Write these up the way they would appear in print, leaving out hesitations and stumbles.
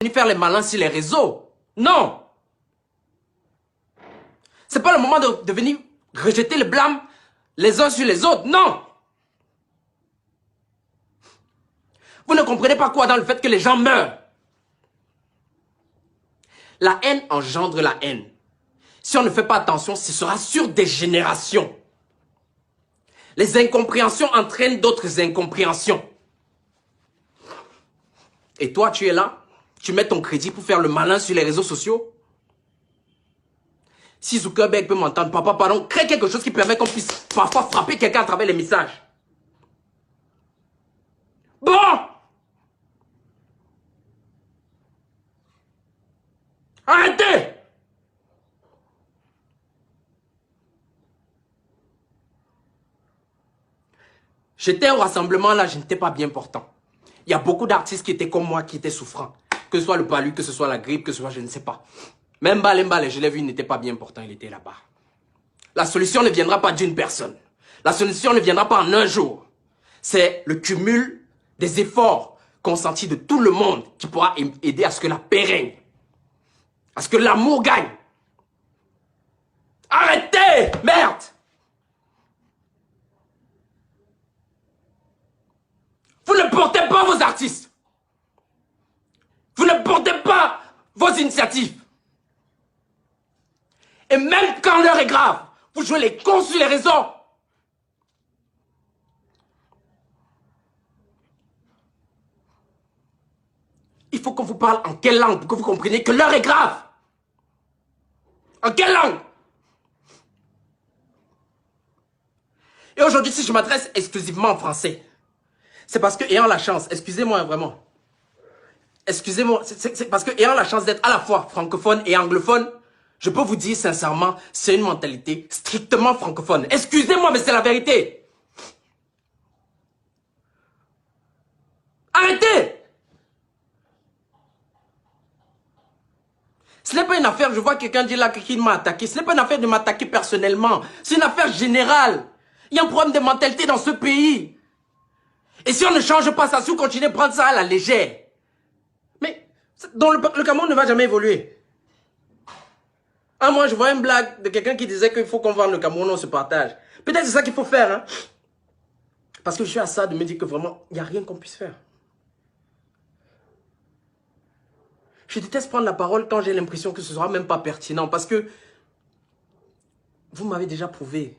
venir faire les malins sur les réseaux. Non. C'est pas le moment de venir rejeter le blâme les uns sur les autres. Non. Vous ne comprenez pas quoi dans le fait que les gens meurent. La haine engendre la haine. Si on ne fait pas attention, ce sera sur des générations. Les incompréhensions entraînent d'autres incompréhensions. Et toi, tu es là, tu mets ton crédit pour faire le malin sur les réseaux sociaux. Si Zuckerberg peut m'entendre, papa, pardon, crée quelque chose qui permet qu'on puisse parfois frapper quelqu'un à travers les messages. Bon! Arrêtez! J'étais au rassemblement là, je n'étais pas bien portant. Il y a beaucoup d'artistes qui étaient comme moi, qui étaient souffrants. Que ce soit le palu, que ce soit la grippe, que ce soit je ne sais pas. Même Mbale, je l'ai vu, il n'était pas bien portant, il était là-bas. La solution ne viendra pas d'une personne. La solution ne viendra pas en un jour. C'est le cumul des efforts consentis de tout le monde qui pourra aider à ce que la paix règne. À ce que l'amour gagne. Arrêtez! Merde! Vous ne portez pas vos artistes. Vous ne portez pas vos initiatives. Et même quand l'heure est grave, vous jouez les cons sur les réseaux. Il faut qu'on vous parle en quelle langue pour que vous compreniez que l'heure est grave. En quelle langue? Et aujourd'hui, si je m'adresse exclusivement en français, c'est parce que, ayant la chance, excusez-moi vraiment, excusez-moi, c'est parce que, ayant la chance d'être à la fois francophone et anglophone, je peux vous dire sincèrement, c'est une mentalité strictement francophone. Excusez-moi, mais c'est la vérité. Arrêtez! Ce n'est pas une affaire, je vois quelqu'un dire là qu'il m'a attaqué. Ce n'est pas une affaire de m'attaquer personnellement. C'est une affaire générale. Il y a un problème de mentalité dans ce pays. Et si on ne change pas ça, si on continue de prendre ça à la légère, mais le Cameroun ne va jamais évoluer. Ah, moi, je vois une blague de quelqu'un qui disait qu'il faut qu'on vende le Cameroun, on se partage. Peut-être c'est ça qu'il faut faire, hein. Parce que je suis à ça de me dire que vraiment, il n'y a rien qu'on puisse faire. Je déteste prendre la parole quand j'ai l'impression que ce ne sera même pas pertinent. Parce que vous m'avez déjà prouvé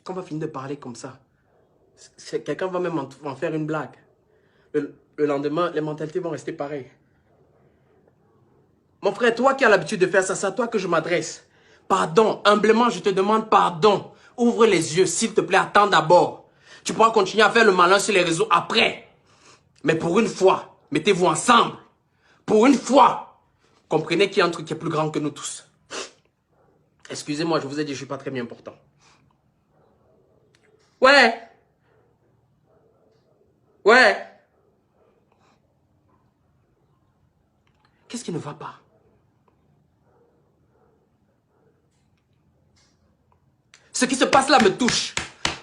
qu'on va finir de parler comme ça. Quelqu'un va même en faire une blague. Le lendemain, les mentalités vont rester pareilles. Mon frère, toi qui as l'habitude de faire ça, c'est à toi que je m'adresse. Pardon, humblement, je te demande pardon. Ouvre les yeux, s'il te plaît, attends d'abord. Tu pourras continuer à faire le malin sur les réseaux après. Mais pour une fois, mettez-vous ensemble. Pour une fois, comprenez qu'il y a un truc qui est plus grand que nous tous. Excusez-moi, je vous ai dit, je ne suis pas très bien portant. Ouais. Ouais. Qu'est-ce qui ne va pas? Ce qui se passe là me touche.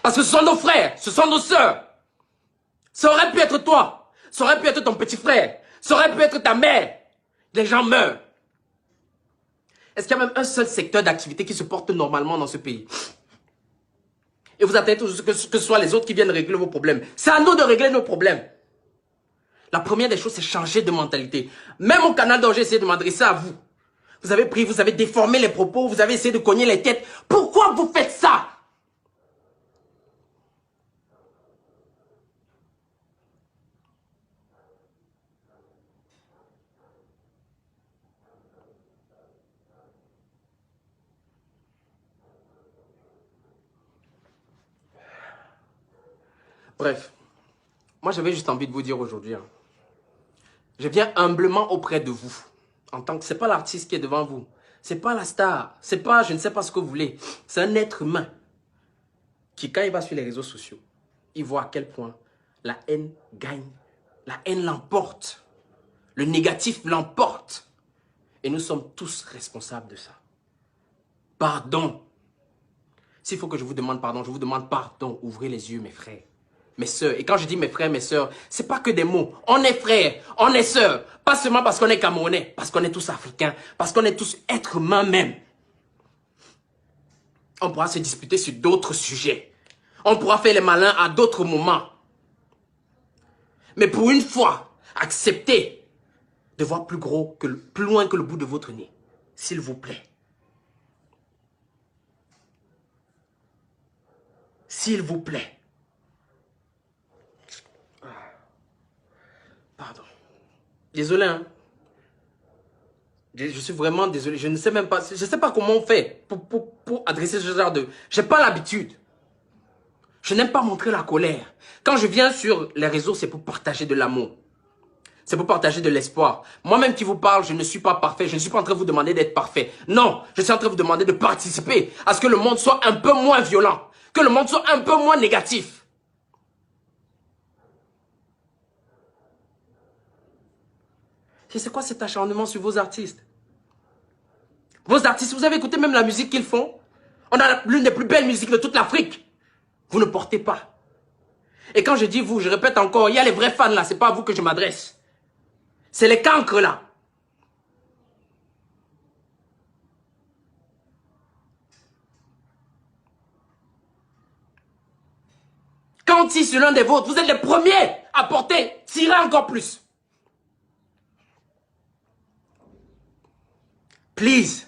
Parce que ce sont nos frères, ce sont nos sœurs. Ça aurait pu être toi. Ça aurait pu être ton petit frère. Ça aurait pu être ta mère. Les gens meurent. Est-ce qu'il y a même un seul secteur d'activité qui se porte normalement dans ce pays? Et vous attendez que ce soit les autres qui viennent régler vos problèmes. C'est à nous de régler nos problèmes. La première des choses, c'est changer de mentalité. Même au Canada, j'ai essayé de m'adresser à vous. Vous avez pris, vous avez déformé les propos, vous avez essayé de cogner les têtes. Pourquoi vous faites ça? Bref, moi j'avais juste envie de vous dire aujourd'hui, hein, je viens humblement auprès de vous. En tant que, c'est pas l'artiste qui est devant vous. C'est pas la star. C'est pas, je ne sais pas ce que vous voulez. C'est un être humain qui, quand il va sur les réseaux sociaux, il voit à quel point la haine gagne. La haine l'emporte. Le négatif l'emporte. Et nous sommes tous responsables de ça. Pardon. S'il faut que je vous demande pardon, je vous demande pardon. Ouvrez les yeux, mes frères. mes sœurs. Et quand je dis mes frères, mes sœurs, c'est pas que des mots. On est frères, on est sœurs. Pas seulement parce qu'on est Camerounais, parce qu'on est tous africains, parce qu'on est tous êtres humains même. On pourra se disputer sur d'autres sujets. On pourra faire les malins à d'autres moments. Mais pour une fois, acceptez de voir plus gros, plus loin que le bout de votre nez. S'il vous plaît. S'il vous plaît. Pardon. Désolé, hein. Je suis vraiment désolé. Je ne sais même pas. Je ne sais pas comment on fait pour adresser ce genre de... J'ai pas l'habitude. Je n'aime pas montrer la colère. Quand je viens sur les réseaux, c'est pour partager de l'amour. C'est pour partager de l'espoir. Moi-même qui vous parle, je ne suis pas parfait. Je ne suis pas en train de vous demander d'être parfait. Non, je suis en train de vous demander de participer à ce que le monde soit un peu moins violent. Que le monde soit un peu moins négatif. C'est quoi cet acharnement sur vos artistes? Vos artistes, vous avez écouté même la musique qu'ils font? On a l'une des plus belles musiques de toute l'Afrique. Vous ne portez pas. Et quand je dis vous, je répète encore, il y a les vrais fans là, c'est pas à vous que je m'adresse. C'est les cancres là. Quand on tire sur l'un des vôtres, vous êtes les premiers à porter, tirer encore plus. Please.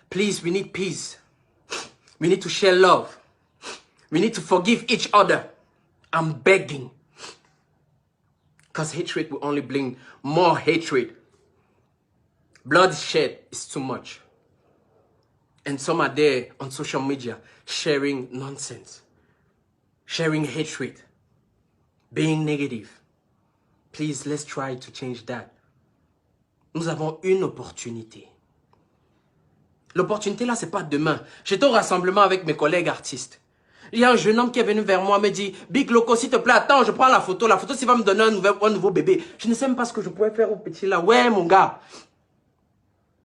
Please, we need peace. We need to share love. We need to forgive each other. I'm begging. Because hatred will only bring more hatred. Bloodshed is too much. And some are there on social media sharing nonsense. Sharing hatred. Being negative. Please, let's try to change that. Nous avons une opportunité. L'opportunité là, c'est pas demain. J'étais au rassemblement avec mes collègues artistes. Il y a un jeune homme qui est venu vers moi, me dit, Big Loco, s'il te plaît, attends, je prends la photo. La photo, s'il va me donner un nouveau bébé. Je ne sais même pas ce que je pourrais faire au petit là. Ouais, mon gars.